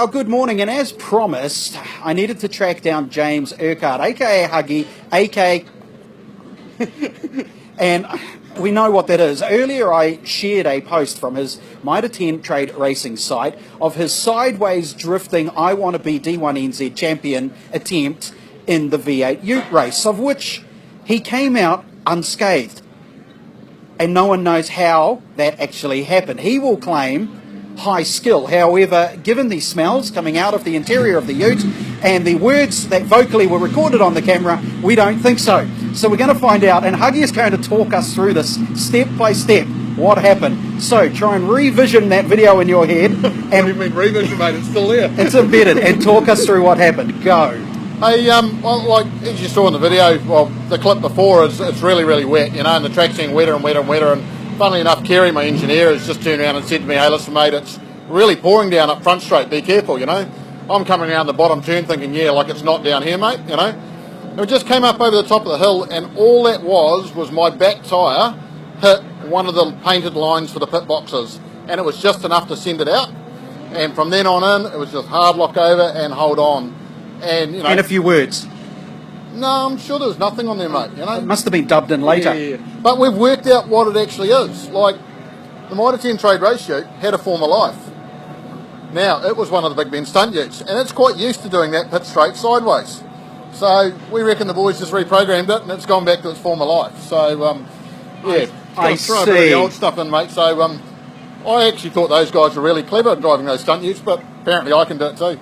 Well, good morning, and as promised, I needed to track down James Urquhart, aka Huggy, aka... and we know what that is. Earlier I shared a post from his Mitre 10 Trade Racing site of his sideways drifting I Want to Be D1NZ champion attempt in the V8 Ute race, of which he came out unscathed. And no one knows how that actually happened. He will claim high skill. However, given the smells coming out of the interior of the ute and the words that vocally were recorded on the camera, we don't think so. So we're going to find out, and Huggy is going to talk us through this step by step, what happened. So try and revision that video in your head. And what do you mean revision, mate? It's still there. It's embedded, and talk us through what happened. Go. Hey, well, like as you saw in the video, well, the clip before, it's really, really wet, you know, and the track's getting wetter and wetter and wetter. And funnily enough, Kerry, my engineer, has just turned around and said to me, hey, listen, mate, it's really pouring down up Front Straight, be careful, you know. I'm coming around the bottom turn thinking, yeah, like it's not down here, mate, you know. And we just came up over the top of the hill, and all that was my back tyre hit one of the painted lines for the pit boxes, and it was just enough to send it out. And from then on in, it was just hard lock over and hold on. And, you know, And a few words. No, I'm sure there was nothing on there, mate, you know. It must have been dubbed in later. Yeah. But we've worked out what it actually is. Like, the Mitre 10 Trade Race ute had a former life. Now, it was one of the Big Ben stunt utes, and it's quite used to doing that pit straight sideways. So we reckon the boys just reprogrammed it, and it's gone back to its former life. So, yeah, I throw a bit of the see. old stuff in, mate. So I actually thought those guys were really clever driving those stunt utes, but apparently I can do it too.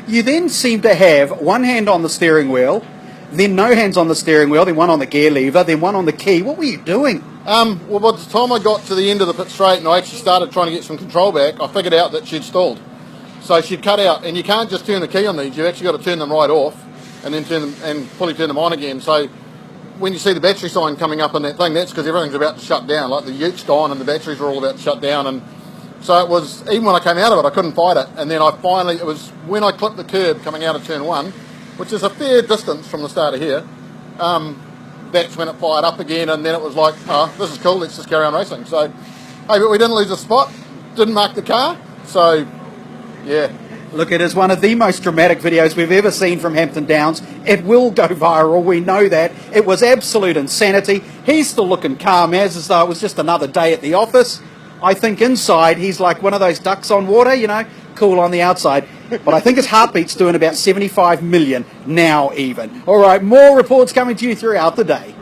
You then seem to have one hand on the steering wheel, then no hands on the steering wheel, then one on the gear lever, then one on the key. What were you doing? Well, by the time I got to the end of the pit straight and I actually started trying to get some control back, I figured out that she'd stalled. So she'd cut out, and you can't just turn the key on these, you've actually got to turn them right off and then turn them and fully turn them on again. So when you see the battery sign coming up on that thing, that's because everything's about to shut down. Like the ute's gone and the batteries are all about to shut down. And so it was, even when I came out of it, I couldn't fight it. And then I finally, it was when I clipped the curb coming out of turn one, which is a fair distance from the start of here, that's when it fired up again, and then it was like, oh, this is cool, let's just carry on racing. So, hey, but we didn't lose a spot, didn't mark the car, so, yeah. Look, it is one of the most dramatic videos we've ever seen from Hampton Downs. It will go viral, we know that. It was absolute insanity. He's still looking calm, as though it was just another day at the office. I think inside he's like one of those ducks on water, you know, cool on the outside. But I think his heartbeat's doing about 75 million now even. All right, more reports coming to you throughout the day.